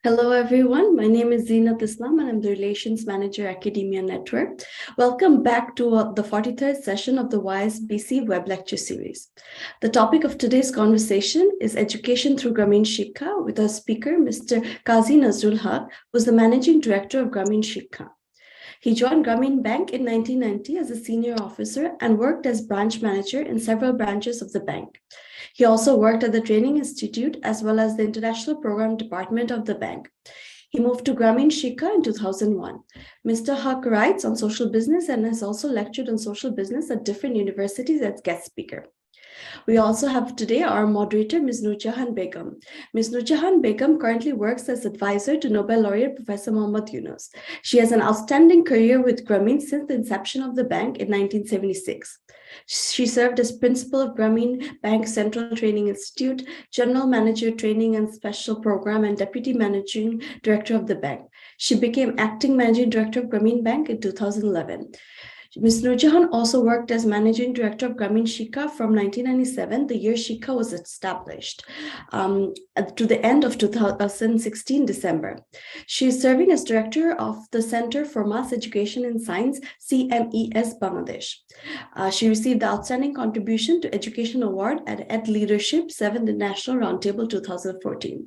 Hello, everyone. My name is Zeenat Islam, and I'm the Relations Manager, Academia Network. Welcome back to the 43rd session of the YSBC Web Lecture Series. The topic of today's conversation is Education through Grameen Shikkha with our speaker, Mr. Qazi Nazrul, who is the Managing Director of Grameen Shikkha. He joined Grameen Bank in 1990 as a senior officer and worked as branch manager in several branches of the bank. He also worked at the Training Institute as well as the International Program Department of the bank. He moved to Grameen Shikkha in 2001. Mr. Huque writes on social business and has also lectured on social business at different universities as guest speaker. We also have today our moderator, Ms. Nurjahan Begum. Ms. Nurjahan Begum currently works as advisor to Nobel Laureate Professor Yunus. She has an outstanding career with Grameen since the inception of the bank in 1976. She served as principal of Grameen Bank Central Training Institute, general manager training and special program, and deputy managing director of the bank. She became acting managing director of Grameen Bank in 2011. Ms. Nurjahan also worked as Managing Director of Grameen Shikkha from 1997, the year Shikkha was established, to the end of 2016 December. She is serving as Director of the Center for Mass Education in Science, CMES Bangladesh. She received the Outstanding Contribution to Education Award at Ed Leadership 7th National Roundtable 2014.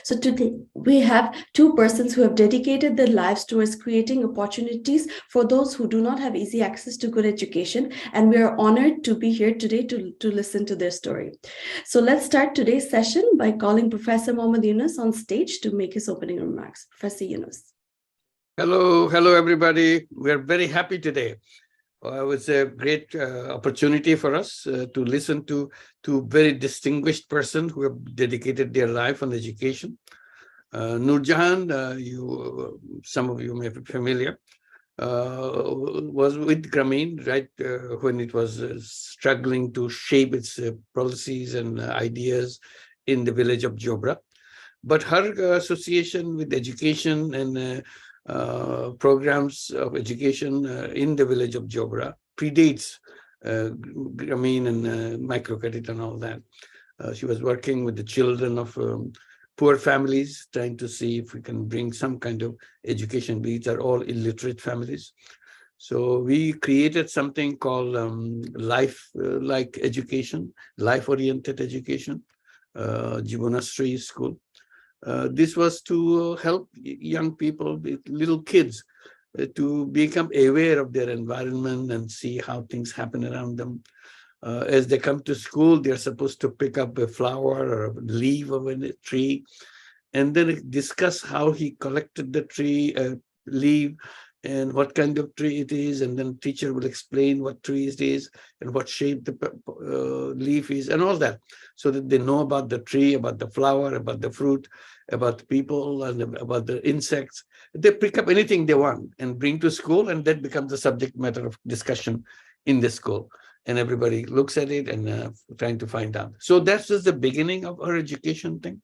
So today we have two persons who have dedicated their lives towards creating opportunities for those who do not have easy access to good education, and we are honored to be here today to listen to their story. So let's start today's session by calling Professor Yunus on stage to make his opening remarks. Professor Yunus. Hello, everybody. We're very happy today. It was a great opportunity for us to listen to two very distinguished persons who have dedicated their life on education. Nurjahan, some of you may be familiar, was with Grameen right when it was struggling to shape its policies and ideas in the village of Jobra. But her association with education and programs of education in the village of Jobra predates Grameen and microcredit and all that. She was working with the children of poor families, trying to see if we can bring some kind of education. These are all illiterate families. So we created something called life-like education, life-oriented education, Jivonasri School. This was to help young people, little kids, to become aware of their environment and see how things happen around them. As they come to school, they're supposed to pick up a flower or a leaf of a tree and then discuss how he collected the tree, leaf, and what kind of tree it is. And then teacher will explain what tree it is and what shape the leaf is and all that, so that they know about the tree, about the flower, about the fruit, about the people, and about the insects. They pick up anything they want and bring to school, and that becomes the subject matter of discussion in the school. And everybody looks at it and trying to find out. So that's just the beginning of our education thing.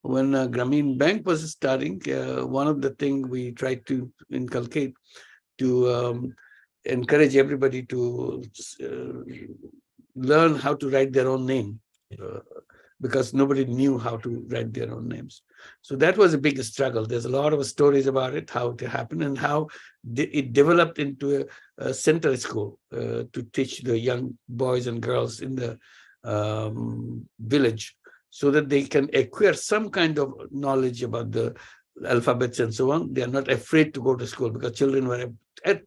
When Grameen Bank was starting, one of the things we tried to inculcate to encourage everybody to learn how to write their own name, because nobody knew how to write their own names. So that was a big struggle. There's a lot of stories about it, how it happened and how it developed into a center school to teach the young boys and girls in the village, so that they can acquire some kind of knowledge about the alphabets and so on. They are not afraid to go to school, because children were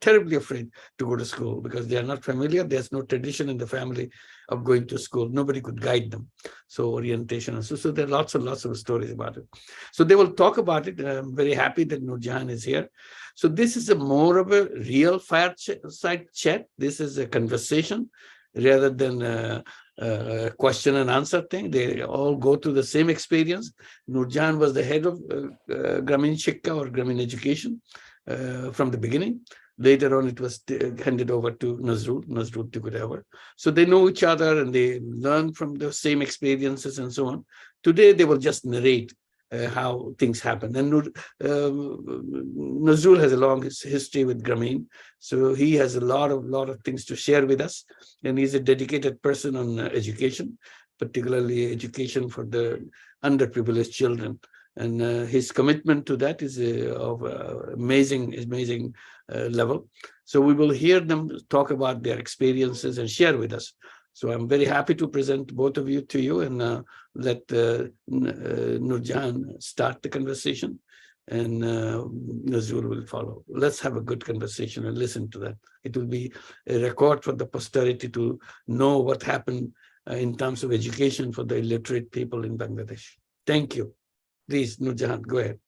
terribly afraid to go to school because they are not familiar. There's no tradition in the family of going to school. Nobody could guide them. So orientation. So there are lots and lots of stories about it. So they will talk about it. I'm very happy that Nurjahan is here. So this is more of a real fireside chat. This is a conversation rather than a question and answer thing. They all go through the same experience. Nurjahan was the head of Grameen Shikkha or Grameen Education from the beginning. Later on, it was handed over to Nazrul. Nazrul took it over. So they know each other and they learn from the same experiences and so on. Today, they will just narrate how things happen. And Nazrul has a long history with Grameen. So he has a lot of things to share with us. And he's a dedicated person on education, particularly education for the underprivileged children. And his commitment to that is of amazing level. So we will hear them talk about their experiences and share with us. So I'm very happy to present both of you to you, and let Nurjahan start the conversation, and Nazrul will follow. Let's have a good conversation and listen to that. It will be a record for the posterity to know what happened in terms of education for the illiterate people in Bangladesh. Thank you. Please, Nurjahan, go ahead.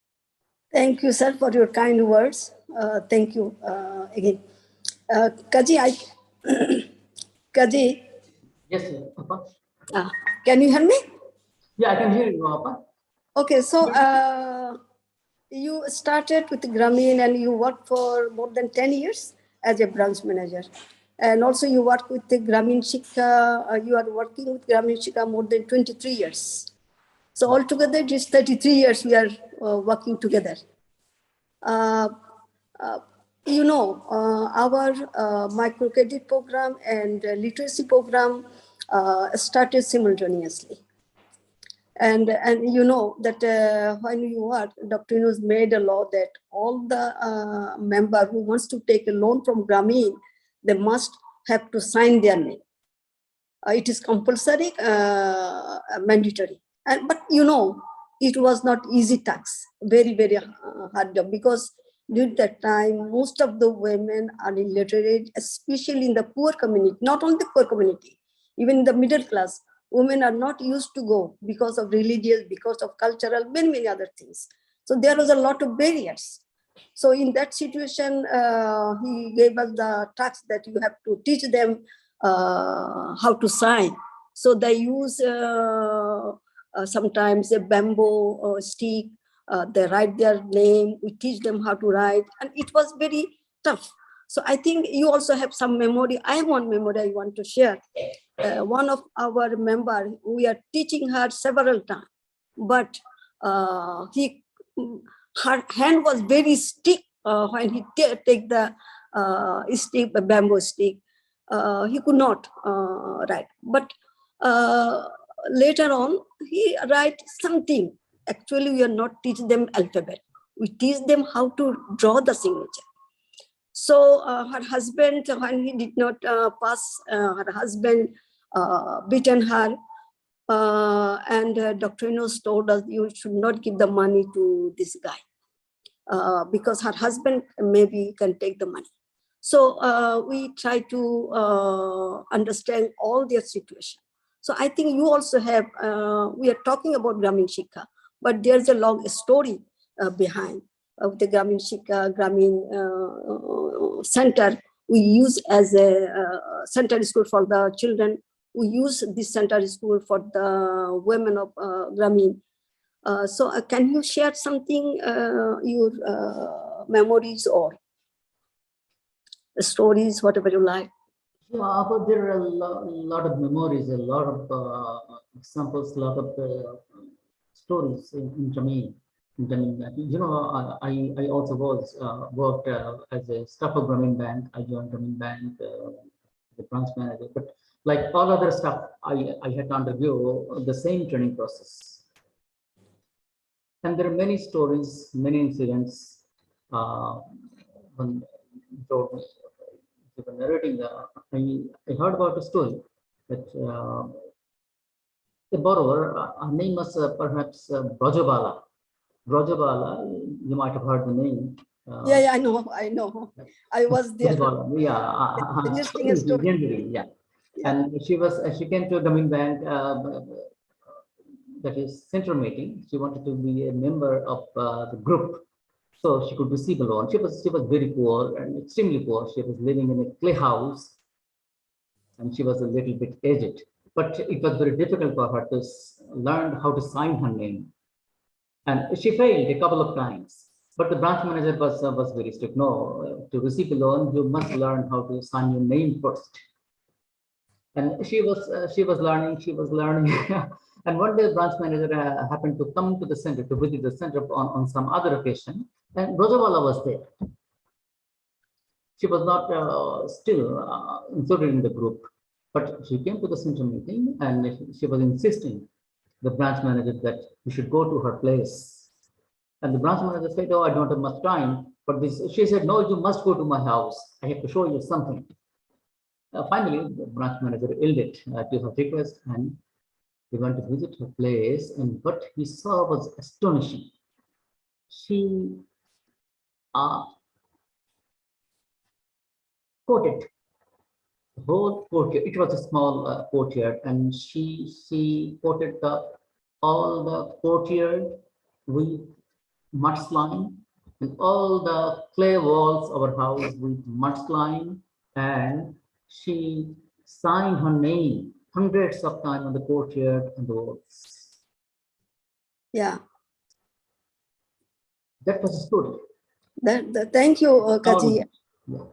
Thank you, sir, for your kind words. Thank you again. Qazi, Qazi. Yes, Papa. Can you hear me? Yeah, I can hear you, Papa. Okay, so you started with Grameen and you worked for more than 10 years as a branch manager. And also you work with the Grameen Shikkha, you are working with Grameen Shikkha more than 23 years. So altogether, just 33 years we are working together. You know, our microcredit program and literacy program started simultaneously. And you know that when you work, Dr. Yunus made a law that all the member who wants to take a loan from Grameen, they must have to sign their name. It is compulsory, mandatory. But you know, it was not easy task, very hard job, because during that time, most of the women are illiterate, especially in the poor community, not only the poor community, even in the middle class. Women are not used to go because of religious, because of cultural, many other things. So there was a lot of barriers. So in that situation, he gave us the task that you have to teach them how to sign. So they use sometimes a bamboo stick, they write their name, we teach them how to write, and it was very tough. So I think you also have some memory. I have one memory I want to share. One of our members, we are teaching her several times, but her hand was very stiff when he take the stick, the bamboo stick. He could not write. But later on, he write something. Actually, we are not teaching them alphabet. We teach them how to draw the signature. So her husband, when he did not pass, her husband beaten her. And Dr. Yunus told us you should not give the money to this guy because her husband maybe can take the money. So we try to understand all their situation. So I think you also have, we are talking about Grameen Shikkha, but there's a long story behind of the Grameen Shikkha, Grameen Center. We use as a center school for the children. We use this center school for the women of Grameen. So can you share something, your memories or stories, whatever you like? Yeah, but there are a lot of memories, a lot of examples, a lot of stories in Grameen. You know, I also was worked as a staff of Grameen Bank. I joined Grameen Bank, the branch manager. But like all other stuff, I had to undergo the same training process. And there are many stories, many incidents. When they were narrating, I heard about a story that the borrower, her name was perhaps Brajabala. Brajabala, you might have heard the name. Yeah, I know. I was there. Interesting story. Yeah. And she came to a Grameen Bank, that is central meeting. She wanted to be a member of the group, so she could receive a loan. She was very poor and extremely poor. She was living in a clay house, and she was a little bit aged. But it was very difficult for her to learn how to sign her name, and she failed a couple of times. But the branch manager was very strict. No, to receive a loan, you must learn how to sign your name first. And she was learning. And one day, the branch manager happened to come to the center, to visit the center on some other occasion, and Rojawala was there. She was not still included in the group, but she came to the center meeting, and she was insisting the branch manager that we should go to her place And the branch manager said, "Oh, I don't have much time." But she said, "No, you must go to my house. I have to show you something." Finally, the branch manager yielded to her request, and he went to visit her place. And what he saw was astonishing. She coated the whole courtyard. It was a small courtyard, and she coated all the courtyard with mudslime, and all the clay walls of our house with mudslime, and she signed her name hundreds of times on the courtyard and the walls. Yeah. That was a story. Thank you, Qazi. Yeah.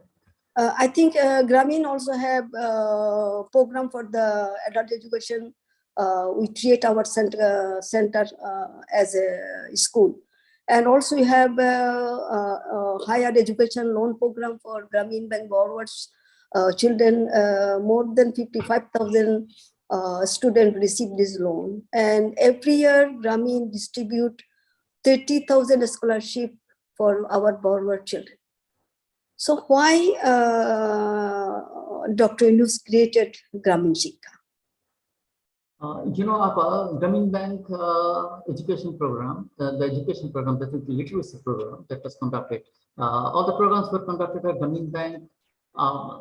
I think Grameen also have a program for the adult education. We create our center as a school. And also we have a higher education loan program for Grameen Bank borrowers. Children, more than 55,000 students receive this loan. And every year Grameen distribute 30,000 scholarship for our borrower children. So why Dr. Yunus created Grameen Shikkha? Grameen Bank education program, the education program, that is the literacy program that was conducted. All the programs were conducted at Grameen Bank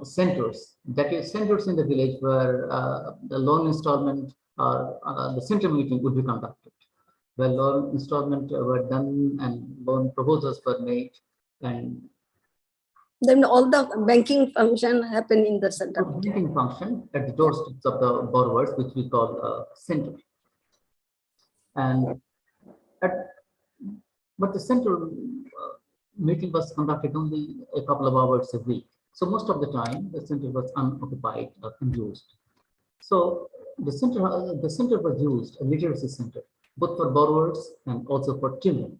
centers, that is centers in the village where the loan installment or the center meeting would be conducted, where loan installment were done and loan proposals were made, and then all the banking function happen in the center. Banking function at the doorsteps of the borrowers, which we call center. And but the center meeting was conducted only a couple of hours a week. So most of the time, the center was unoccupied or unused. So the center was used, a literacy center, both for borrowers and also for children.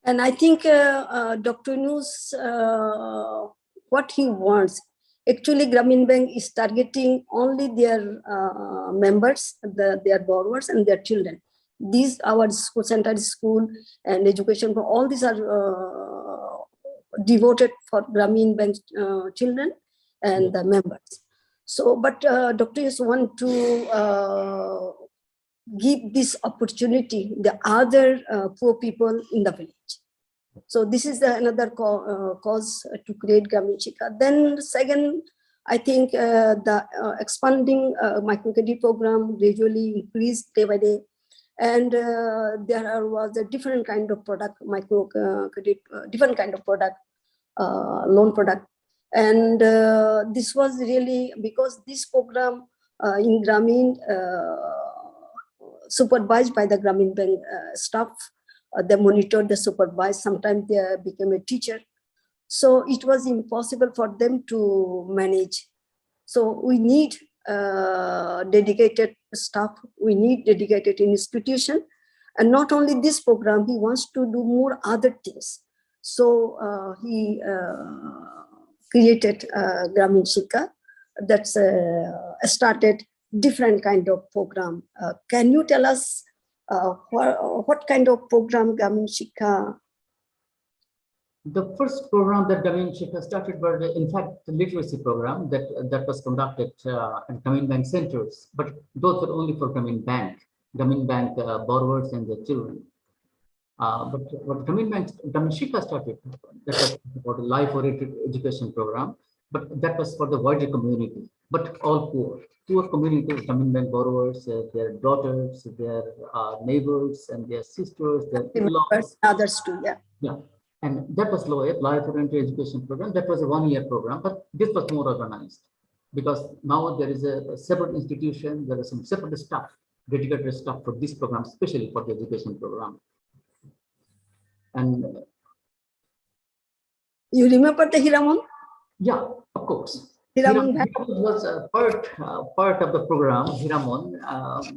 And I think Dr. Yunus, what he wants, actually Grameen Bank is targeting only their members, their borrowers and their children. These, our school, center school and education, all these are devoted for Grameen Bank children and the members. So, but Dr. Yunus want to give this opportunity the other poor people in the village. So this is another cause to create Grameen Shikkha. Then second, I think the expanding microcredit program gradually increased day by day, and there was a different kind of product, microcredit, different kind of product, loan product, and this was really because this program in Grameen, supervised by the Grameen Bank staff. They monitored, they supervised, sometimes they became a teacher. So it was impossible for them to manage. So we need dedicated staff, we need dedicated institution. And not only this program, he wants to do more other things. So he created Grameen Shikkha that's started different kind of program. Can you tell us what kind of program Grameen Shikkha? The first program that Grameen Shikkha started was, in fact, the literacy program that was conducted at Grameen Bank centers, but those were only for Grameen Bank borrowers and their children. But what Grameen Shikkha started, that was about a life-oriented education program, but that was for the wider community, but all poor communities, Grameen Bank borrowers, their daughters, their neighbors, and their sisters, their in-laws. Others too, yeah. Yeah, and that was Laureate, life-oriented education program. That was a one-year program, but this was more organized because now there is a separate institution, there is some separate staff, dedicated staff for this program, especially for the education program. And you remember the Hiramon? Yeah, of course. Hiramon was a part of the program, Hiramon,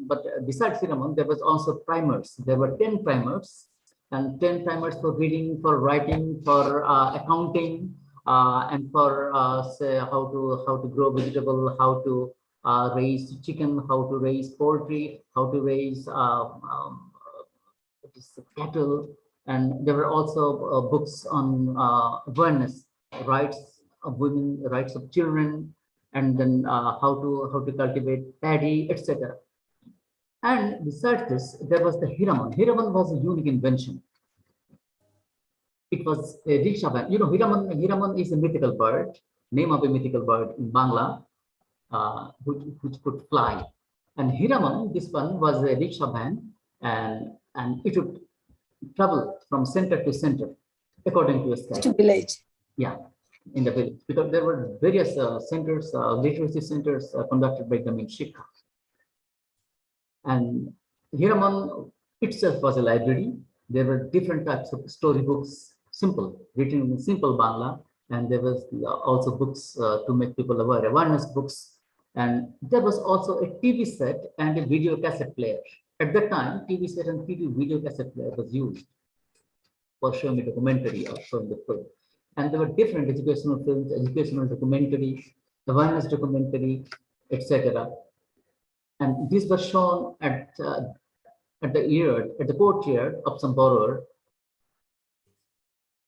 but besides Hiramon, there was also primers. There were 10 primers, and 10 primers for reading, for writing, for accounting, and for say how to grow vegetable, how to raise chicken, how to raise poultry, how to raise practice cattle, and there were also books on awareness, rights of women, rights of children, and then how to cultivate paddy, etc. And besides this, there was the Hiraman. Hiraman was a unique invention. It was a rickshaw van. You know, Hiraman is a mythical bird, name of a mythical bird in Bangla, which could fly. And Hiraman, this one was a rickshaw van, and it would travel from center to center according to a schedule. To village. Yeah, in the village, because there were various centers, literacy centers conducted by Grameen Shikkha. And Hiraman itself was a library. There were different types of storybooks, simple, written in simple Bangla, and there was also books to make people aware, awareness books. And there was also a TV set and a video cassette player. At that time, TV set and video cassette player was used for showing a documentary or showing the film. And there were different educational films, educational documentary, awareness documentary, etc. And these were shown at the courtyard of some borrower.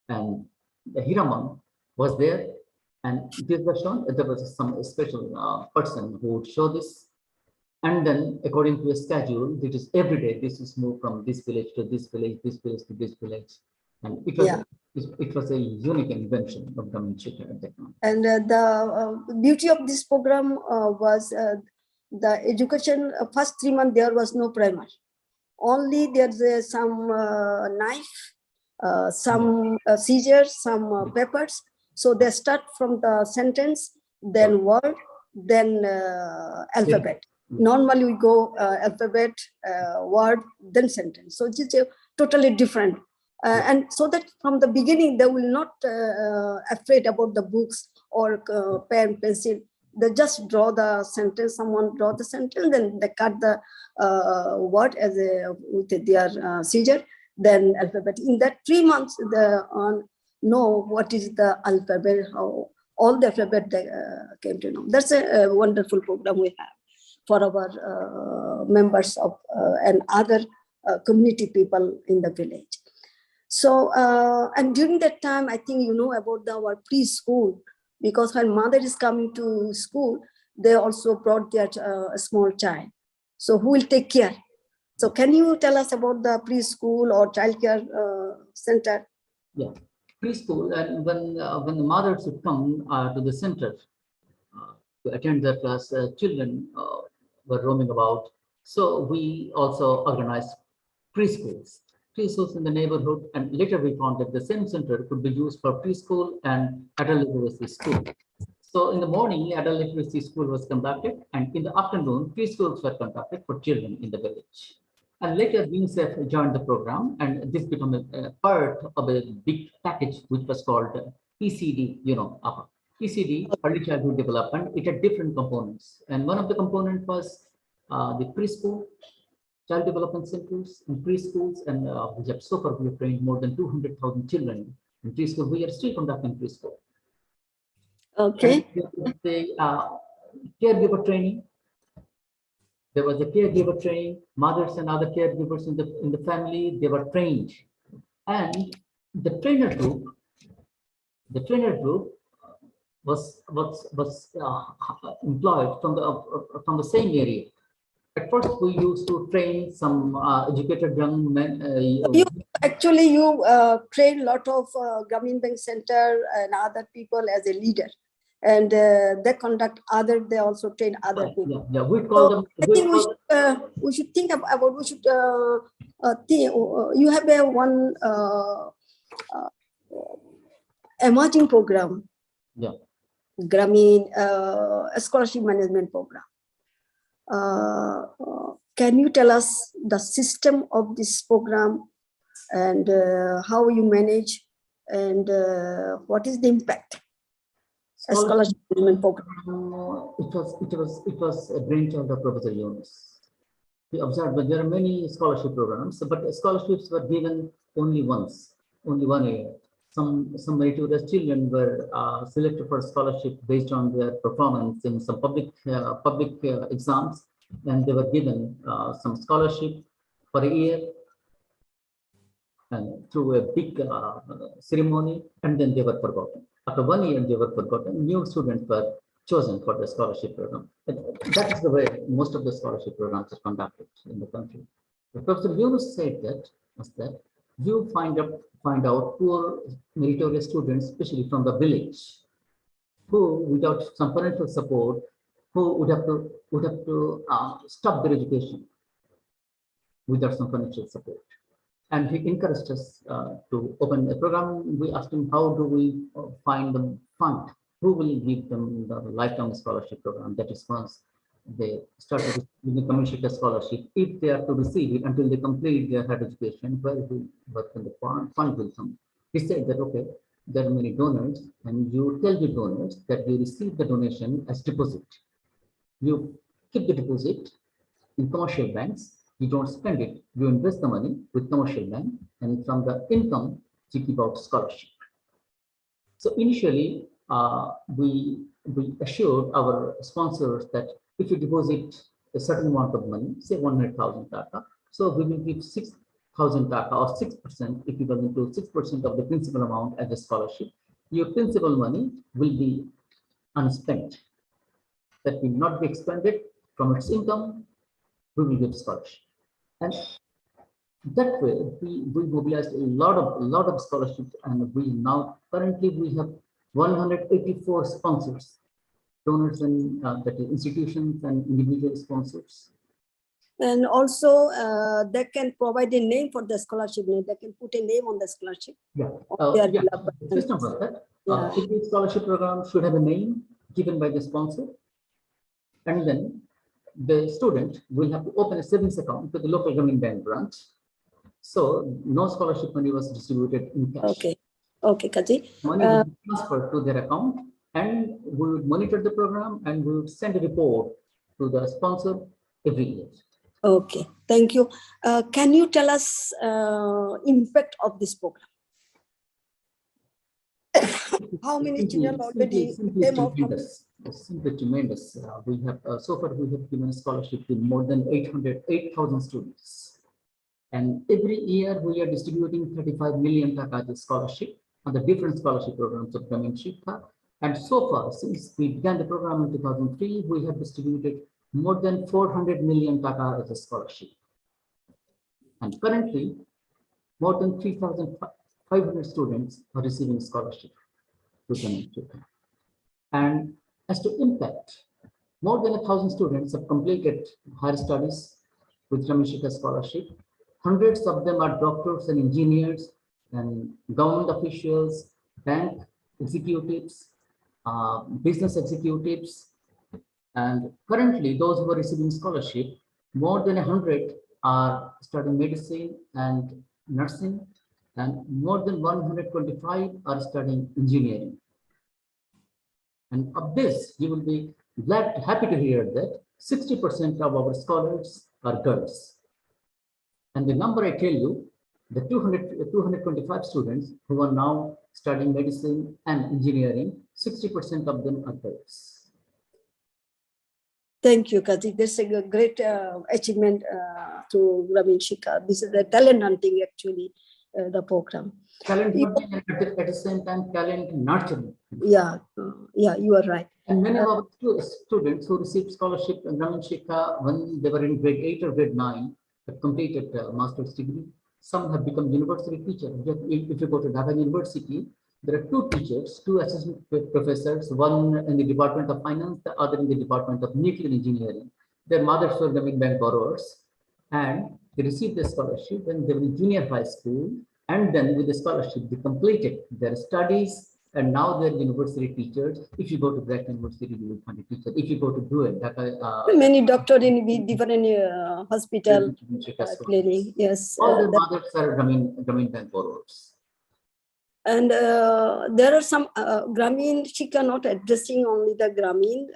And the Hiraman was there, and this was shown. There was some special person who would show this. And then, according to a schedule, it is every day. This is moved from this village to this village, this village to this village, and it was a unique invention of Grameen Shikkha at that time. And the beauty of this program was the education. First 3 months there was no primer. Only there's some knife, some scissors, some papers. So they start from the sentence, then word, then alphabet. Normally we go alphabet, word, then sentence. So it's totally different. And so that from the beginning, they will not afraid about the books or pen, pencil. They just draw the sentence, someone draw the sentence, then they cut the word as with their scissor, then alphabet. In that 3 months, they know what is the alphabet, how all the alphabet they came to know. That's a wonderful program we have for our members of and other community people in the village. So, and during that time, I think you know about our preschool, because when mother is coming to school, they also brought their small child. So who will take care? So can you tell us about the preschool or childcare center? Yeah, preschool, and when the mothers would come to the center to attend their class, children were roaming about. So we also organized preschools in the neighborhood, and later we found that the same center could be used for preschool and adult literacy school. So in the morning, adult literacy school was conducted, and in the afternoon, preschools were conducted for children in the village. And later, UNICEF joined the program, and this became a part of a big package which was called ECD, ECD, Early Childhood Development. It had different components, and one of the components was the preschool, child development centers, and preschools, and we have so far we have trained more than 200,000 children in preschool. We are still conducting preschool. Okay. The caregiver training. There was a caregiver training. Mothers and other caregivers in the family, they were trained, and the trainer group was employed from the same area. At first, we used to train some educated young men. You train a lot of Grameen Bank Center and other people as a leader, and they conduct other. They also train other people. Yeah, we call them. I think we should think about. We should think. You have one emerging program. Yeah. Grameen Scholarship Management Program. Can you tell us the system of this program and how you manage and what is the impact? A scholarship management program. It was a brainchild of Professor Yunus. We observed that there are many scholarship programs, but scholarships were given only once, only 1 year. Some meritorious children were selected for scholarship based on their performance in some public exams, and they were given some scholarship for a year. and through a big ceremony, and then they were forgotten. After 1 year, they were forgotten. New students were chosen for the scholarship program. And that is the way most of the scholarship programs are conducted in the country. Professor Yunus said that you find out poor meritorious students, especially from the village, who without some parental support, who would have to stop their education without some financial support. And he encouraged us to open a program. We asked him, how do we find the fund? Who will give them the lifetime scholarship program? That is once they started with the Grameen Shikkha scholarship, if they are to receive it until they complete their higher education, where the fund will come. He said that, okay, there are many donors, and you tell the donors that you receive the donation as deposit. You keep the deposit in commercial banks. You don't spend it. You invest the money with commercial bank, and from the income, you give out scholarship. So initially, we assured our sponsors that if you deposit a certain amount of money, say 100,000 Dhaka, so we will give 6,000 Dhaka or 6%, equivalent to 6% of the principal amount as a scholarship. Your principal money will be unspent. That will not be expended. From its income, we will give scholarship. And that way, we mobilized a lot of scholarships, and we now currently we have 184 sponsors, donors, and that is institutions and individual sponsors. And also, they can provide a name for the scholarship. They can put a name on the scholarship. Yeah, the system was that. Every scholarship program should have a name given by the sponsor, and then the student will have to open a savings account to the local Grameen Bank branch. So no scholarship money was distributed in cash. Okay, Qazi. Money will be transferred to their account, and we would monitor the program, and we would send a report to the sponsor every year. Okay, thank you. Can you tell us impact of this program? How many children already came out from this? Simply tremendous. We have so far we have given a scholarship to more than 8,000 students, and every year we are distributing 35 million Dhaka scholarship on the different scholarship programs of Grameen Shikkha. And so far, since we began the program in 2003, we have distributed more than 400 million Dhaka as a scholarship. And currently, more than 3,500 students are receiving scholarship through Grameen Shikkha. And as to impact, more than 1,000 students have completed higher studies with Grameen Shikkha scholarship. Hundreds of them are doctors and engineers and government officials, bank executives, business executives. And currently, those who are receiving scholarship, more than 100 are studying medicine and nursing, and more than 125 are studying engineering. And of this, you will be happy to hear that 60% of our scholars are girls. And the number I tell you, the 225 students who are now studying medicine and engineering, 60% of them are girls. Thank you, Qazi. This is a great achievement to Grameen Shikkha. This is the talent hunting, actually, the program. Talent hunting and at the same time talent nurturing. Yeah, you are right. And many of our students who received scholarship in Grameen Shikkha when they were in grade 8 or grade 9 have completed a master's degree. Some have become university teachers. If you go to Dhaka University, there are two teachers, two assistant professors, one in the Department of Finance, the other in the Department of Nuclear Engineering. Their mothers were Grameen Bank borrowers, and they received a scholarship when they were in junior high school, and then with the scholarship, they completed their studies, and now they're university teachers. If you go to Black University, you will find a teacher. If you go to Dhaka, many doctors in different hospital clinic, yes. All the mothers are Grameen Bank borrowers. And there are some Grameen Shikkha not addressing only the Grameen,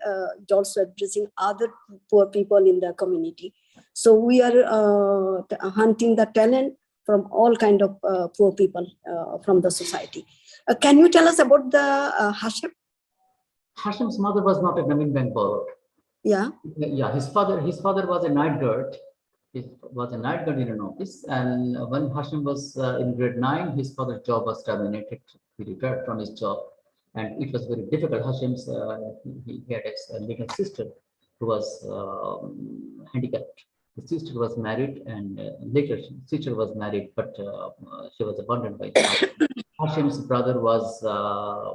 it's also addressing other poor people in the community. So we are hunting the talent from all kind of poor people from the society. Can you tell us about the Hashim? Hashim's mother was not a Grameen Bank borrower. Yeah. Yeah, his father was a night guard He was a night guard in an office, and when Hashim was in grade 9, his father's job was terminated. He retired from his job, and it was very difficult. Hashim's he had a little sister who was handicapped. The sister was married, and later sister was married, but she was abandoned by the father. Hashim's brother was a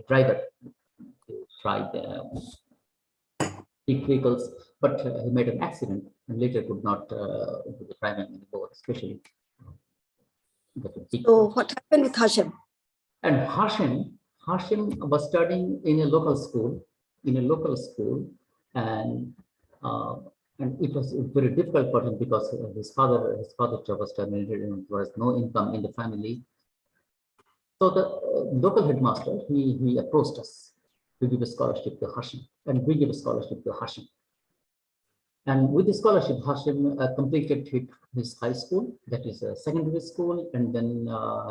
driver to drive big vehicles, but he made an accident and later could not do the driving anymore, especially. So what happened with Hashim? And Hashim was studying in a local school, and it was very difficult for him because his father's job was terminated and there was no income in the family. So the local headmaster, he approached us to give a scholarship to Hashim, and we give a scholarship to Hashim. And with the scholarship, Hashim completed his high school, that is a secondary school, and then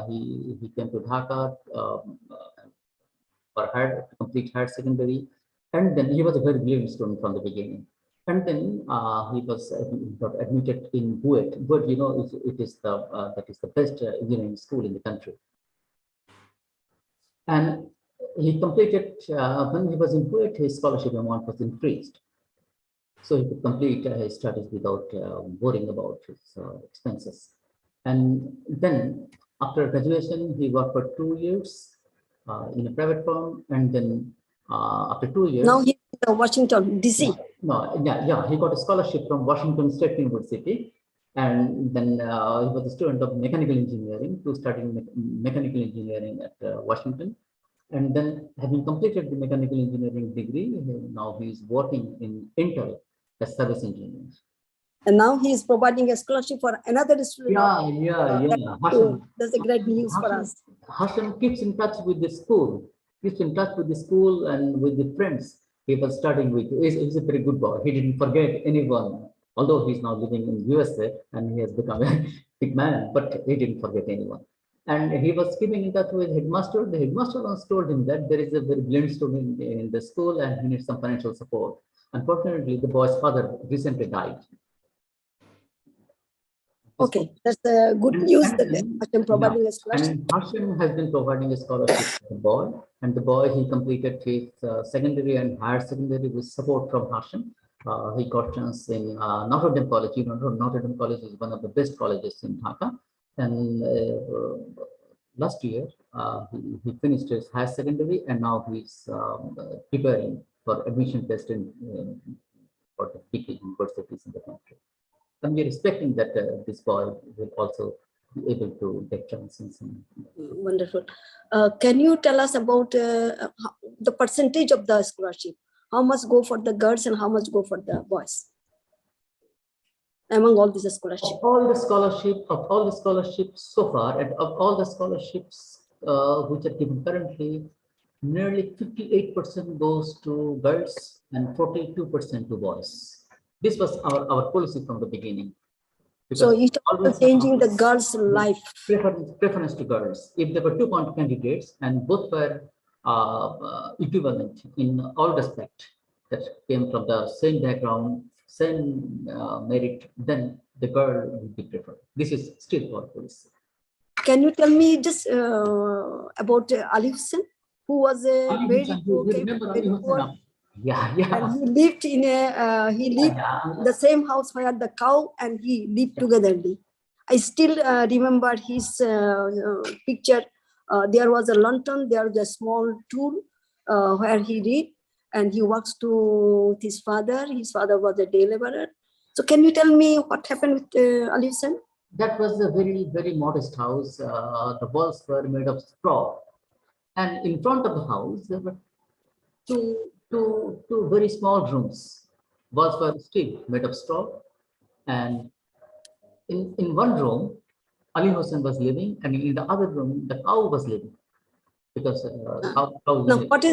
he came to Dhaka to complete higher secondary, and then he was a very brilliant student from the beginning. And then he got admitted in Huque. Huque, you know, that is the best engineering school in the country. And he completed, when he was in Kuwait, his scholarship amount was increased. So he could complete his studies without worrying about his expenses. And then after graduation, he worked for 2 years in a private firm. And then after 2 years. Now he's in Washington, D.C. He got a scholarship from Washington State University. And then he was a student of mechanical engineering to study mechanical engineering at Washington. And then having completed the mechanical engineering degree, now he is working in Intel as service engineer. And now he is providing a scholarship for another student. That's a great news for us. Hashim keeps in touch with the school, and with the friends he was studying with. He's a very good boy. He didn't forget anyone. Although he's now living in USA and he has become a big man, but he didn't forget anyone. And he was keeping in touch with headmaster. The headmaster once told him that there is a very brilliant student in the school and he needs some financial support. Unfortunately, the boy's father recently died. Okay, that's the good news that Hashim providing a scholarship. And Hashim has been providing a scholarship to the boy, and the boy, he completed his secondary and higher secondary with support from Hashim. He got chance in Notre Dame College. You know, Notre Dame College is one of the best colleges in Dhaka. And last year, he finished his higher secondary, and now he's preparing for admission test for the big universities in the country. And we're expecting that this boy will also be able to get chances. Wonderful. Can you tell us about the percentage of the scholarship? How much go for the girls and how much go for the boys among all these scholarships? Of all the scholarships so far, and of all the scholarships which are given currently, nearly 58% goes to girls and 42% to boys. This was our policy from the beginning. So it's always changing the girls' life. Preference to girls. If there were 2 candidates and both were equivalent in all respect, that came from the same background, same merit, then the girl will be preferred. This is still our policy. Can you tell me just about Ali Hussain, who was a very poor? Yeah. And he lived in the same house where the cow and he lived togetherly. I still remember his picture. There was a lantern, there was a small tool where he lived, and he works with his father. His father was a day laborer. So can you tell me what happened with Ali Hussain? That was a very, very modest house. The walls were made of straw. And in front of the house, there were two very small rooms. Walls were still made of straw. And in one room, Ali Hussain was living, and in the other room, the cow was living. Because what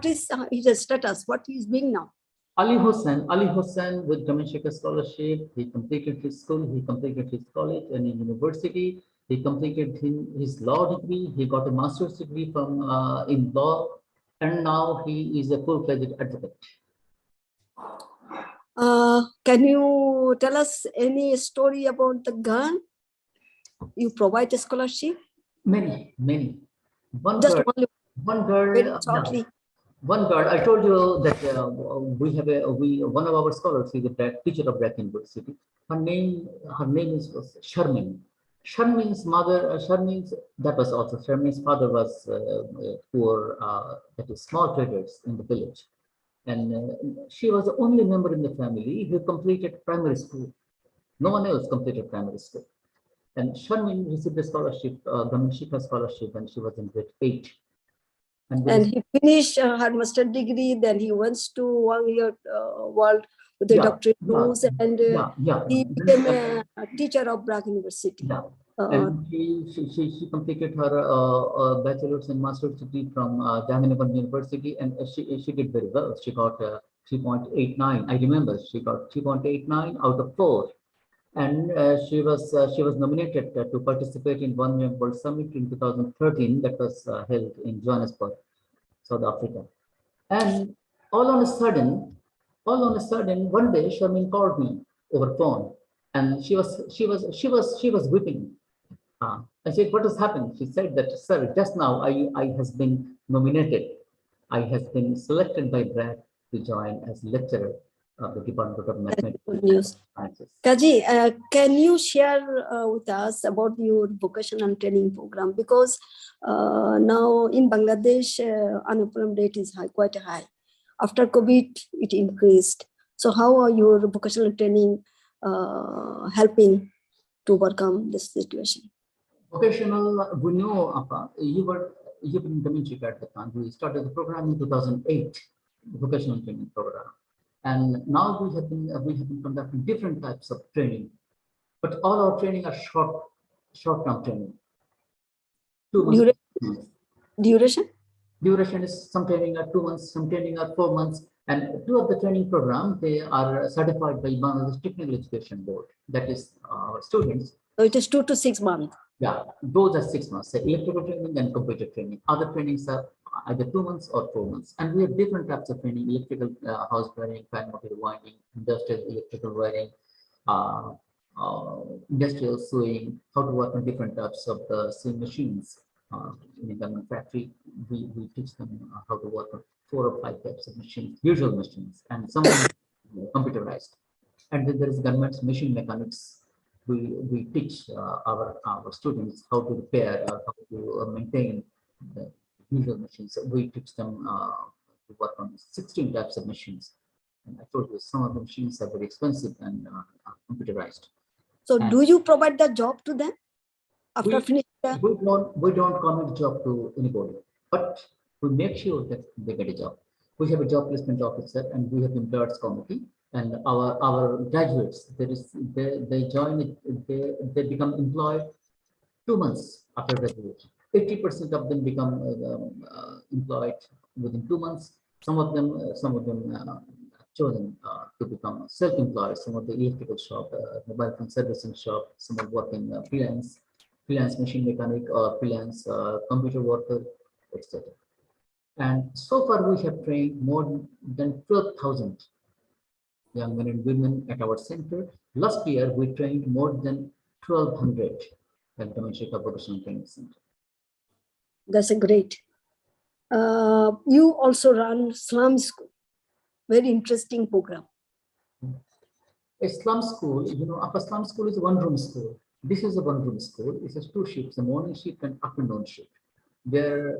is his status? What he is doing now? Ali Hussain with Grameen Shikkha scholarship, he completed his school, he completed his college and university. He completed his law degree. He got a master's degree from in law, and now he is a full-fledged advocate. Can you tell us any story about the gun? You provide a scholarship? Many. One Just girl, only one girl, very yeah. shortly. One girl. I told you that we have one of our scholars is a teacher of Black University. Her name was Sharmin. Sharmin's mother, Sharmin's that was also Sharmin's father was poor, that is small traders in the village, and she was the only member in the family who completed primary school. No one else completed primary school. And Sharmin received a scholarship, Grameen Shikkha scholarship, when she was in grade 8. And he finished her master degree. Then he went to 1 year world with the doctorate course, and he became a teacher of Prague University. And she completed her bachelor's and master's degree from Jahangir University, and she did very well. She got 3.89. I remember she got 3.89 out of 4. And she was nominated to participate in One Young World Summit in 2013 that was held in Johannesburg, South Africa. And all on a sudden, one day Sharmin called me over phone, and she was weeping. I said, "What has happened?" She said that, "Sir, just now I has been nominated. I has been selected by Brad to join as lecturer of the Department of Mathematics." Good news. Qazi, can you share with us about your vocational training program? Because now in Bangladesh, unemployment rate is quite high. After COVID, it increased. So how are your vocational training helping to overcome this situation? Vocational, we know, you've been in Grameen Shikkha at the time. We started the program in 2008, the vocational training program. And now we have been conducting different types of training, but all our training are short-term training. 2 months. Duration? Duration is some training are 2 months, some training are 4 months, and 2 of the training program, they are certified by Bangladesh Technical Education Board. That is our students. So it is 2 to 6 months. Yeah, those are 6 months. So electrical training and computer training. Other trainings are either 2 months or 4 months. And we have different types of training: electrical house wiring, fan motor winding, industrial electrical wiring, industrial sewing, how to work on different types of the sewing machines. In a government factory, we teach them how to work on 4 or 5 types of machines, usual machines, and some of them computerized. And then there is government's machine mechanics. We teach our students how to repair or how to maintain the usual machines. We teach them to work on 16 types of machines. And I told you some of the machines are very expensive and computerized. So do you provide the job to them after finishing? We don't commit job to anybody, but we make sure that they get a job. We have a job placement officer, and we have employers committee. And our graduates, they join it, they become employed 2 months after graduation. 80% of them become employed within 2 months. Some of them chosen to become self-employed. Some of the electrical shop, mobile phone servicing shop. Some are working freelance machine mechanic or freelance computer worker, etc. And so far we have trained more than 12,000 young men and women at our center. Last year, we trained more than 1,200 at Grameen Shikkha Vocational Training Center. That's a great. You also run slum school. Very interesting program. A slum school, Upper slum school is a one-room school. This is a one-room school. It has 2 shifts, a morning shift and afternoon shift. There are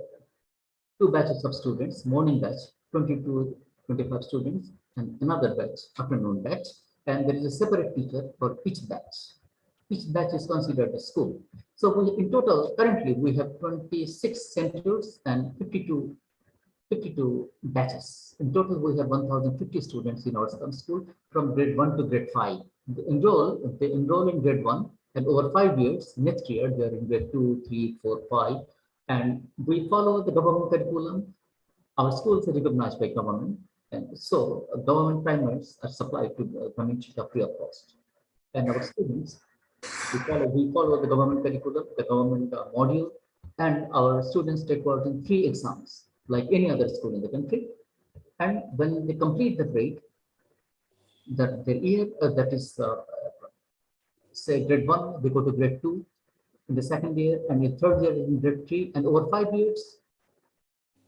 2 batches of students, morning batch, 22, 25 students, and another batch, afternoon batch, and there is a separate teacher for each batch. Each batch is considered a school. So in total, currently we have 26 centers and 52 batches. In total, we have 1,050 students in our school from grade 1 to grade 5. They enroll in grade 1, and over 5 years, next year they are in grade 2, 3, 4, 5, and we follow the government curriculum. Our schools are recognized by government. And so government primers are supplied to Grameen Shikkha free of cost. And our students, we follow the government curriculum, the government module, and our students take part in 3 exams, like any other school in the country. And when they complete the grade, that the year that is say grade 1, they go to grade 2 in the second year, and in third year in grade 3, and over 5 years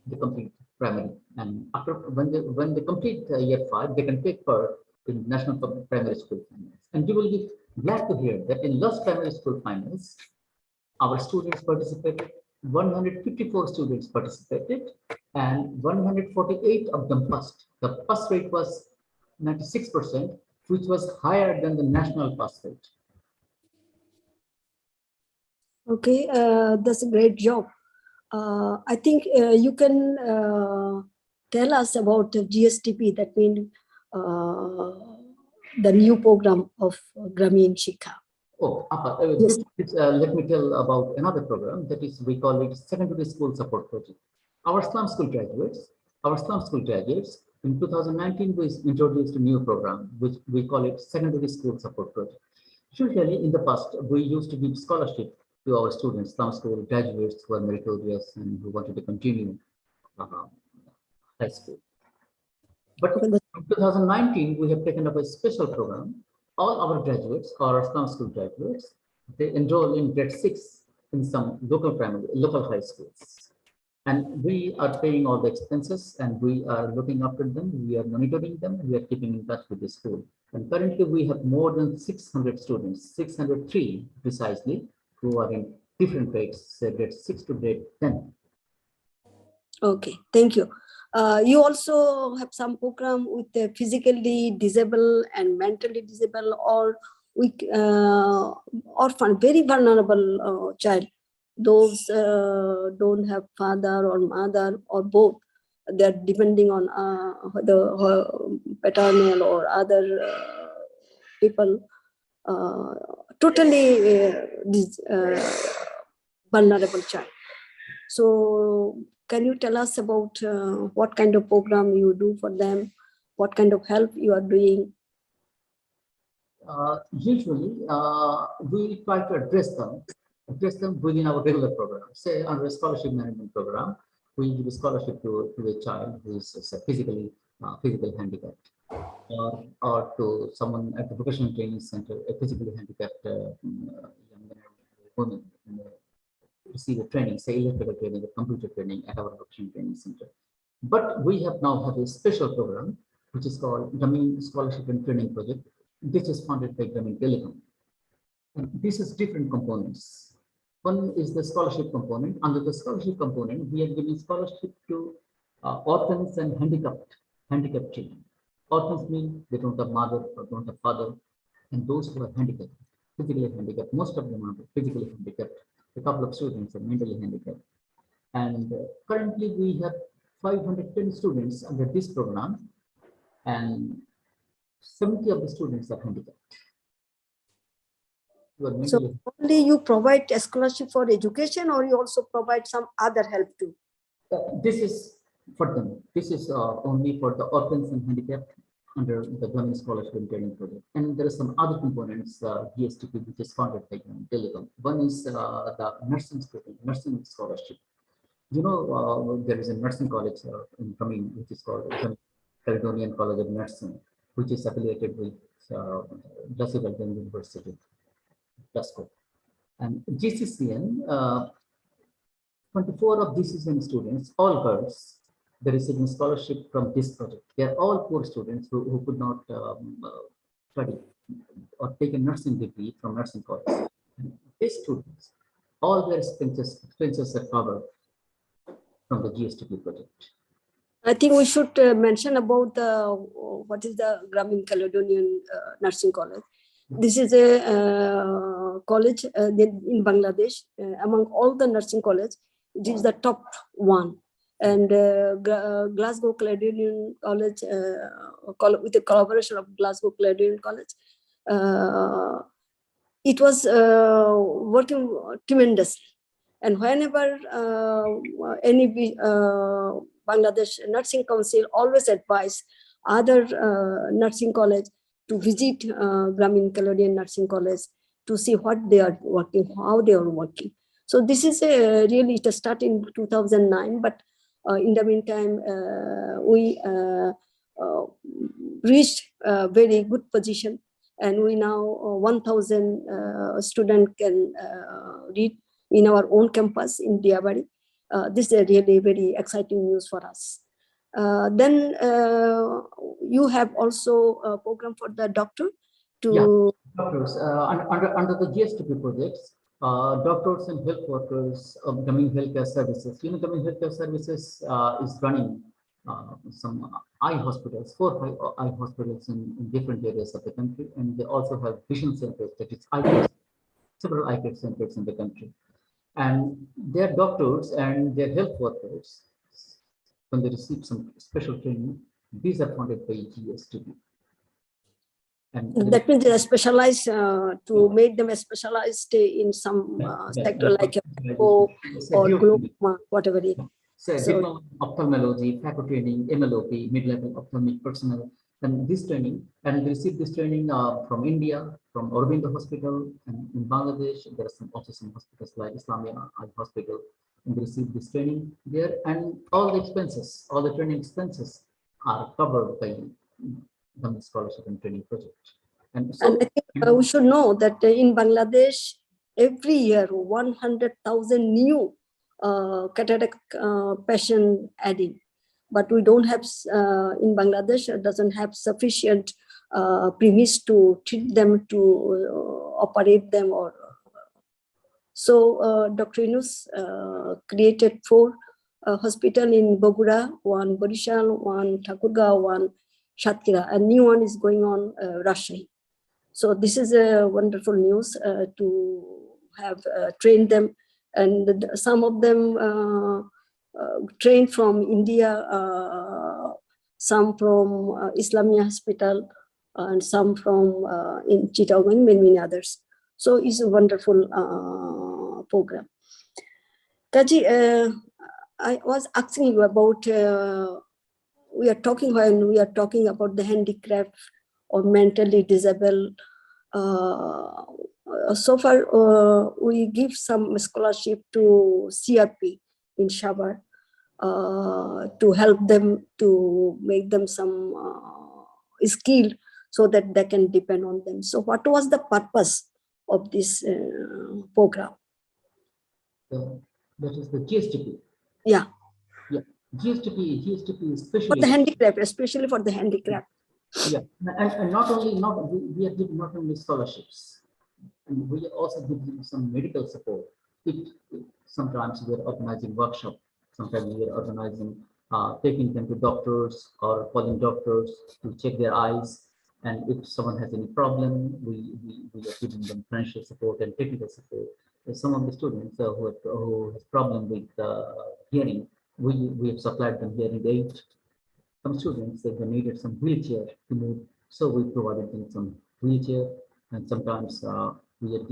they complete primary. And after when they complete year 5, they can take part in national primary school finals. And you will be glad to hear that in last primary school finals, our students participated. 154 students participated, and 148 of them passed. The pass rate was 96%, which was higher than the national pass rate. Okay, that's a great job. I think you can tell us about GSTP, that means the new program of Grameen Shikkha. Oh, Yes. let me tell about another program that is, we call it Secondary School Support Project. Our slum school graduates, in 2019, we introduced a new program, which we call it Secondary School Support Project. Usually in the past, we used to give scholarship to our students, slum school graduates who are meritorious and who wanted to continue high school. But in 2019, we have taken up a special program. All our graduates, our slum school graduates, they enroll in grade 6 in some local high schools. And we are paying all the expenses, and we are looking after them, we are monitoring them, we are keeping in touch with the school. And currently we have more than 600 students, 603 precisely, who are in different grades, say grade 6 to grade 10. Okay, thank you. You also have some program with the physically disabled and mentally disabled, or weak, orphan, very vulnerable child. Those don't have father or mother or both. They're depending on the paternal or other people. Totally vulnerable child. So can you tell us about what kind of program you do for them? What kind of help you are doing? Usually, we try to address them within our regular program. Say under a scholarship management program, we give a scholarship to a child who is physically handicapped, or to someone at the vocational training center, a physically handicapped young man or woman receive a training, say electrical training or computer training at our vocational training center. But we have a special program which is called Grameen Scholarship and Training Project. This is funded by Grameen Telecom. And this is different components. One is the scholarship component. Under the scholarship component, we are giving scholarship to orphans and handicapped children. Orphans mean they don't have mother or don't have father, and those who are handicapped, physically handicapped, most of them are physically handicapped. A couple of students are mentally handicapped. And currently we have 510 students under this program, and 70 of the students are handicapped. So only you provide a scholarship for education, or you also provide some other help too? This is for them. This is only for the orphans and handicapped under the Grameen Scholarship and Training Project. And there are some other components, GSTP, which is funded by Telecom. One is the nursing scholarship. You know, there is a nursing college in Grameen, which is called Caledonian College of Nursing, which is affiliated with Glasgow University, Glasgow. And GCCN, 24 of GCCN students, all girls, they're receiving scholarship from this project. They're all poor students who could not study or take a nursing degree from nursing college. And these students, all their expenses are covered from the GSTP project. I think we should mention about what is the Grameen Caledonian Nursing College. This is a college in Bangladesh. Among all the nursing colleges, it is the top one. And Glasgow Caledonian College, with the collaboration of Glasgow Caledonian College, it was working tremendously. And whenever any Bangladesh Nursing Council always advise other nursing college to visit Grameen Caledonian Nursing College to see what they are working, how they are working. So this is really, it started in 2009, but in the meantime, we reached very good position. And we now 1,000 students can read in our own campus in Diabari. This is really very exciting news for us. Then you have also a program for the doctor to doctors under the GSTP projects. Doctors and health workers of Grameen Healthcare Services. You know, Grameen Healthcare Services is running some eye hospitals, 4 eye hospitals in different areas of the country, and they also have vision centers, that is eye care, several eye care centers in the country. And their doctors and their health workers, when they receive some special training, these are funded by GSTP. And that means they are specialized to make them a specialized in some sector like or glaucoma, whatever it is. So, diploma in ophthalmology, faculty training, MLOP, mid-level ophthalmic personnel, and this training, and they receive this training from India, from Aurobindo Hospital, and in Bangladesh, there are also some hospitals like Islamia Eye Hospital, and they receive this training there, and all the expenses, all the training expenses are covered by the scholarship and training project. And so, and I think we should know that in Bangladesh, every year 100,000 new cataract patient adding, but we don't have in Bangladesh doesn't have sufficient premise to treat them, to operate them, or so Dr. Yunus created 4 hospitals in Bogura, 1 Borishal, 1 Thakurgaon, 1 Satkira, and new one is going on Rajshahi. So this is a wonderful news to have trained them, and some of them trained from India, some from Islamia Hospital, and some from in Chittagong, and many others. So it's a wonderful program. Qazi, I was asking you about, we are talking about the handicraft or mentally disabled. So far, we give some scholarship to CRP in Shabar to help them, to make them some skill so that they can depend on them. So what was the purpose of this program? That is the GSTP. Yeah. Yeah. GSTP especially for the handicraft, especially for the handicraft. Yeah, and we are giving not only scholarships, and we are also giving some medical support. Sometimes we are organizing workshops. Sometimes we are organizing taking them to doctors or calling doctors to check their eyes. And if someone has any problem, we are giving them financial support and technical support. Some of the students who has problem with hearing, we have supplied them hearing aids. Some students, they needed some wheelchair to move, so we provided them some wheelchair, and sometimes we are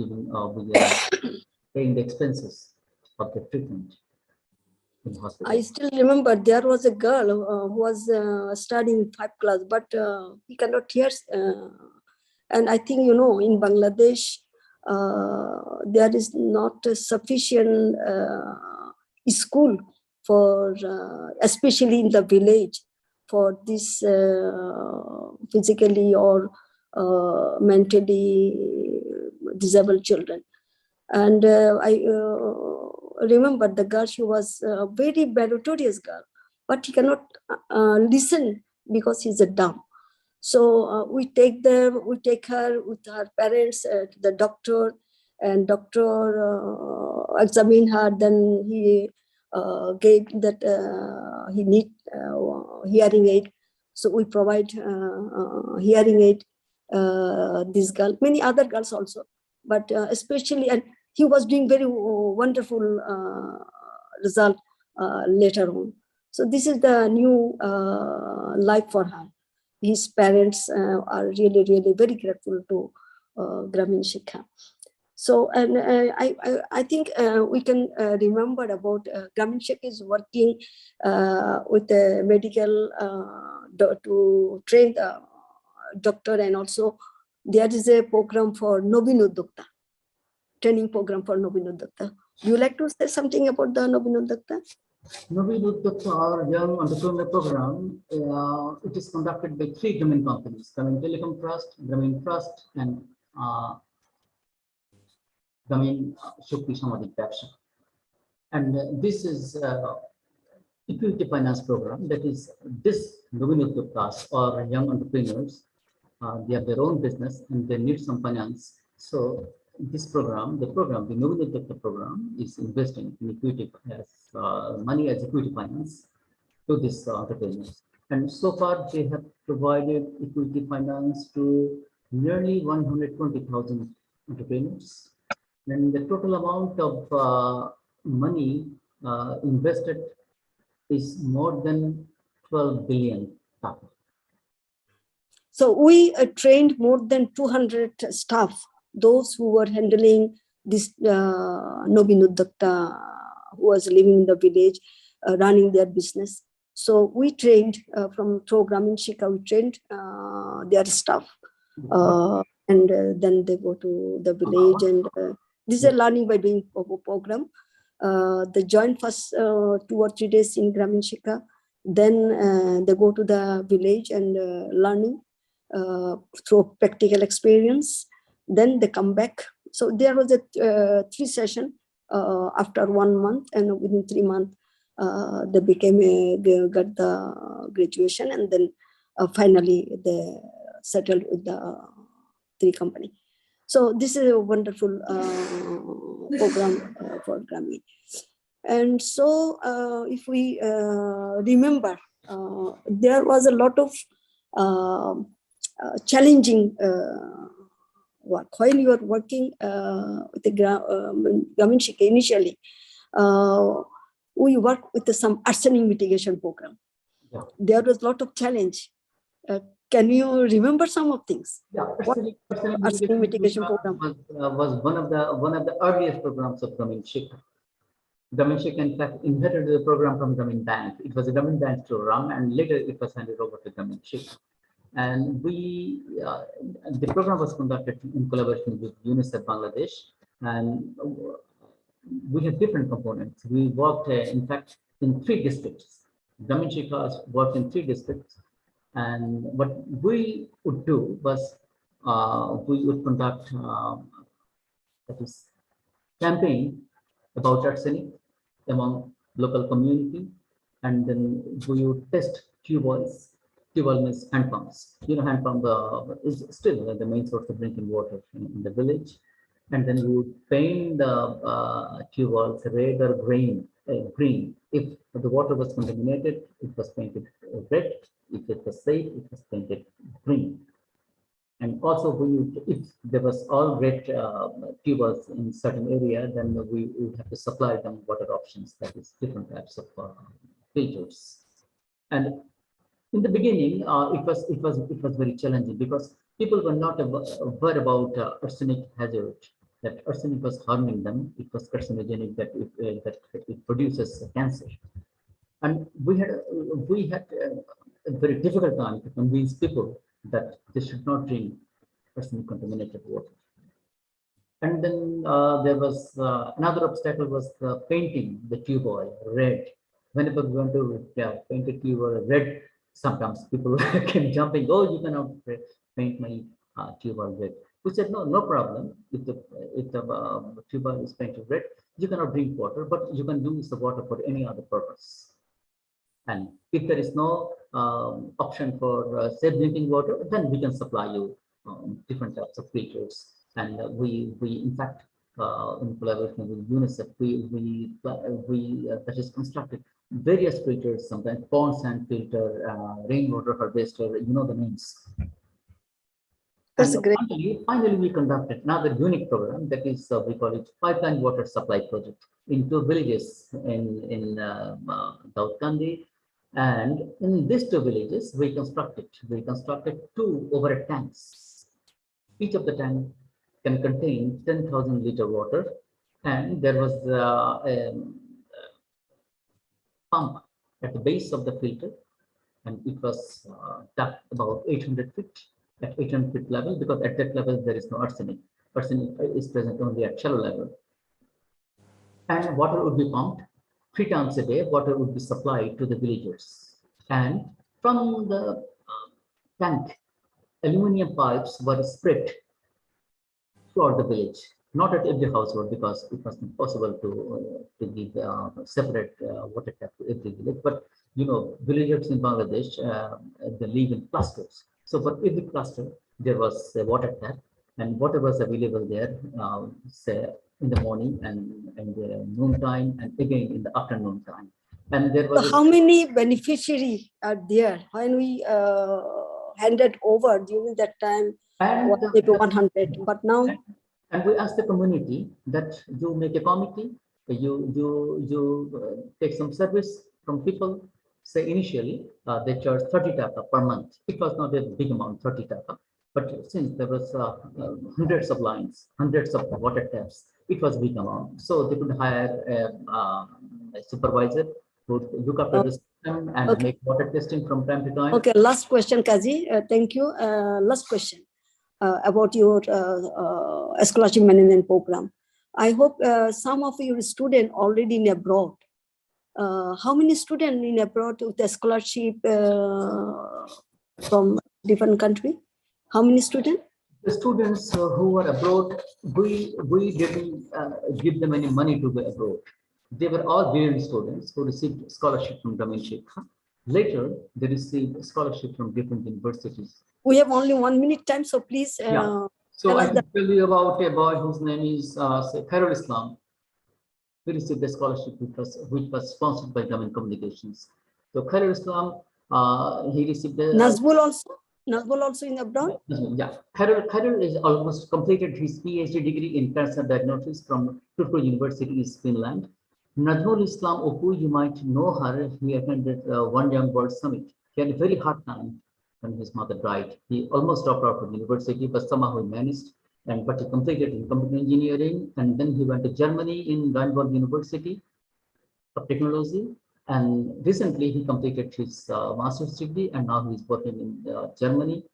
paying the expenses of the treatment in hospital. I still remember there was a girl who was studying 5th class, but he cannot hear. And I think, you know, in Bangladesh, there is not a sufficient school for, especially in the village, for this physically or mentally disabled children. And I remember the girl, she was a very meritorious girl, but he cannot listen because he's a dumb. So we take her with her parents to the doctor, and doctor examined her. Then he gave that he need hearing aid. So we provide hearing aid. This girl, many other girls also, but especially, and he was doing very wonderful result later on. So this is the new life for her. His parents are really, really very grateful to Grameen Shikkha. So, and I think we can remember about Grameen Shikkha is working with the medical to train the doctor, and also there is a program for Nobinuddokta, training program for Nobinuddokta. Do you like to say something about the Nobinuddokta? Nobel our young entrepreneur program, it is conducted by 3 Grameen companies, Grameen Telecom Trust, Grameen Trust, and Grameen Shikkha Samadhi ব্যবসা. And this is equity finance program. That is, this Nobel class or young entrepreneurs, they have their own business and they need some finance. So this program, the Nobel program is investing in equity as money as equity finance to these entrepreneurs. And so far they have provided equity finance to nearly 120,000 entrepreneurs. And the total amount of money invested is more than 12 billion. So we trained more than 200 staff, those who were handling this Nobinuddakta, who was living in the village, running their business. So we trained from Grameen Shikkha, we trained their staff. And then they go to the village, and this is a learning by doing program. They join first 2 or 3 days in Grameen Shikkha, then they go to the village and learning through practical experience. Then they come back. So there was a 3 session after 1 month, and within 3 months they got the graduation, and then finally they settled with the 3 company. So this is a wonderful program for Grameen. And so if we remember, there was a lot of challenging work. While you are working with the Grameen Shikkha initially, we worked with some arsenic mitigation program. Yeah. There was a lot of challenge. Can you remember some of things? Yeah, arsenic mitigation program was one of the earliest programs of Grameen Shikkha. Grameen Shikkha, in fact, inherited the program from Grameen Bank. It was a Grameen Bank program, and later it was handed over to Grameen Shikkha. And the program was conducted in collaboration with Yunus of Bangladesh, and we had different components. We worked, in fact, in 3 districts. Grameen Shikkha worked in 3 districts, and what we would do was we would conduct that is campaign about arsenic among local community, and then we would test tube wells. Tube well means hand pumps. You know, hand pump is still the main source of drinking water in the village. And then we would paint the tube wells red or green. If the water was contaminated, it was painted red. If it was safe, it was painted green. And also, if there was all red tube wells in certain area, then we would have to supply them water options, that is different types of filters. And in the beginning, it was very challenging because people were not aware about arsenic hazard. That arsenic was harming them. It was carcinogenic. That it produces cancer. And we had a very difficult time to convince people that they should not drink arsenic contaminated water. And then there was another obstacle was painting the tube oil red. Whenever we want to paint a tube oil red, sometimes people came jumping, oh, you cannot paint my tube oil red. We said, no problem. If the tube oil is painted red, you cannot drink water, but you can use the water for any other purpose. And if there is no option for safe drinking water, then we can supply you different types of filters. And we in fact, in collaboration with UNICEF, that is constructed various filters, sometimes pond sand filter, rainwater harvester, you know the names. That's and great. Finally, we conducted another unique program that is, we call it Pipeline Water Supply Project in 2 villages in Daud-Kandi. And in these 2 villages, we constructed 2 overhead tanks. Each of the tank can contain 10,000 liter water, and there was a pump at the base of the filter, and it was dug about 800 feet at 800 feet level, because at that level there is no arsenic. Arsenic is present only at shallow level. And water would be pumped, 3 times a day, water would be supplied to the villagers. And from the tank, aluminum pipes were spread throughout the village. Not at every household, because it was impossible to give separate water tap to every village. But villagers in Bangladesh, they live in clusters. So for every cluster, there was a water tap, and water was available there, say in the morning and in the noon time, and again in the afternoon time. And there was. So how many beneficiaries are there when we handed over during that time? And maybe 100, but now. And we asked the community that you make a committee, you take some service from people. Say initially they charge 30 taka per month. It was not a big amount, 30 taka, but since there was hundreds of lines, hundreds of water taps, it was a big amount. So they could hire a supervisor who would look after the system and make water testing from time to time. Okay, last question, Qazi. Thank you. Last question. About your scholarship management program. I hope some of your students already in abroad. How many students in abroad with the scholarship from different country? How many students? The students who were abroad, we didn't give them any money to go abroad. They were all brilliant students who received scholarship from Grameen Shikkha. Later, they received scholarship from different universities. We have only 1 minute time, so please. So I can tell you about a boy whose name is Khairul Islam. He received a scholarship which was sponsored by Grameen Communications. So Khairul Islam, he received a. Nazrul also in abroad? Yeah, Khairul is almost completed his PhD degree in cancer diagnosis from Turku University in Finland. Nazrul Islam Oku, you might know her. He attended One Young World Summit. He had a very hard time when his mother died. He almost dropped out of the university, but somehow he managed. But he completed in computer engineering, and then he went to Germany in Rheinberg University of Technology. And recently he completed his master's degree, and now he's working in Germany.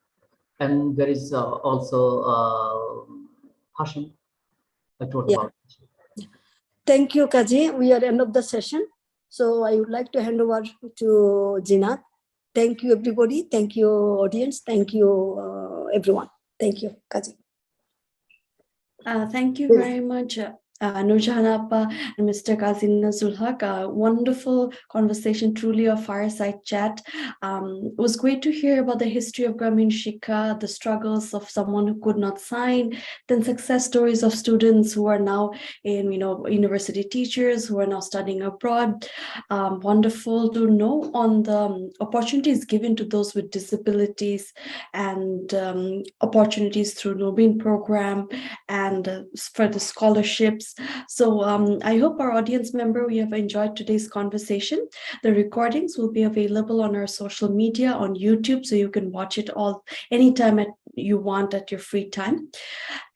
And there is also Hashim. I told about. Thank you, Qazi. We are at the end of the session. So I would like to hand over to Jinat. Thank you, everybody. Thank you, audience. Thank you, everyone. Thank you, Qazi. Thank you very much, Nurjahan Appa and Mr. Qazi Nazrul. Wonderful conversation, truly a fireside chat. It was great to hear about the history of Grameen Shikkha, the struggles of someone who could not sign, then success stories of students who are now in, university teachers who are now studying abroad. Wonderful to know on the opportunities given to those with disabilities and opportunities through Nobel program and for the scholarships. So I hope our audience member, you have enjoyed today's conversation. The recordings will be available on our social media on YouTube, so you can watch it all anytime you want at your free time.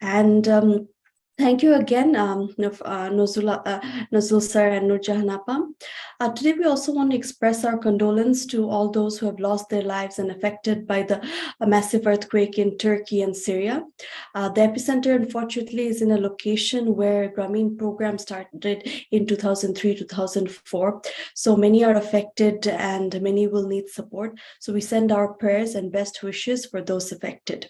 And thank you again, Nazrul sir and Nurjahan Appa. Today, we also want to express our condolence to all those who have lost their lives and affected by the massive earthquake in Turkey and Syria. The epicenter, unfortunately, is in a location where Grameen program started in 2003-2004. So many are affected and many will need support. So we send our prayers and best wishes for those affected.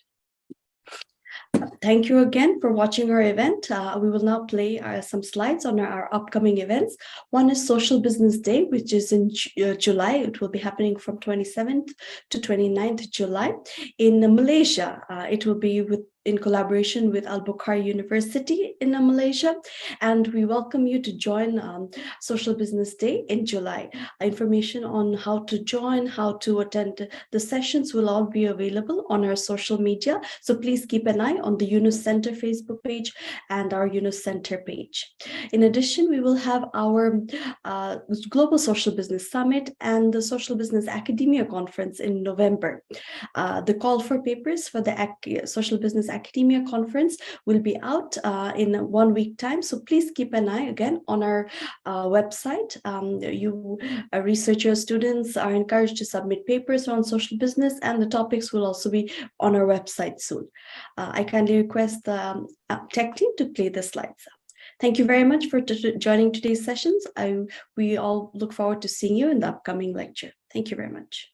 Thank you again for watching our event. We will now play some slides on our upcoming events. One is Social Business Day, which is in July. It will be happening from 27th to 29th July. In Malaysia, it will be in collaboration with Al-Bukhari University in Malaysia. And we welcome you to join Social Business Day in July. Information on how to join, how to attend the sessions will all be available on our social media. So please keep an eye on the Yunus Center Facebook page and our Yunus Center page. In addition, we will have our Global Social Business Summit and the Social Business Academia Conference in November. The call for papers for the Social Business Academia Conference will be out in 1 week time. So please keep an eye again on our website. You researchers, students are encouraged to submit papers on social business, and the topics will also be on our website soon. I kindly request the tech team to play the slides. Thank you very much for joining today's sessions. We all look forward to seeing you in the upcoming lecture. Thank you very much.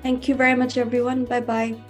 Thank you very much, everyone. Bye-bye.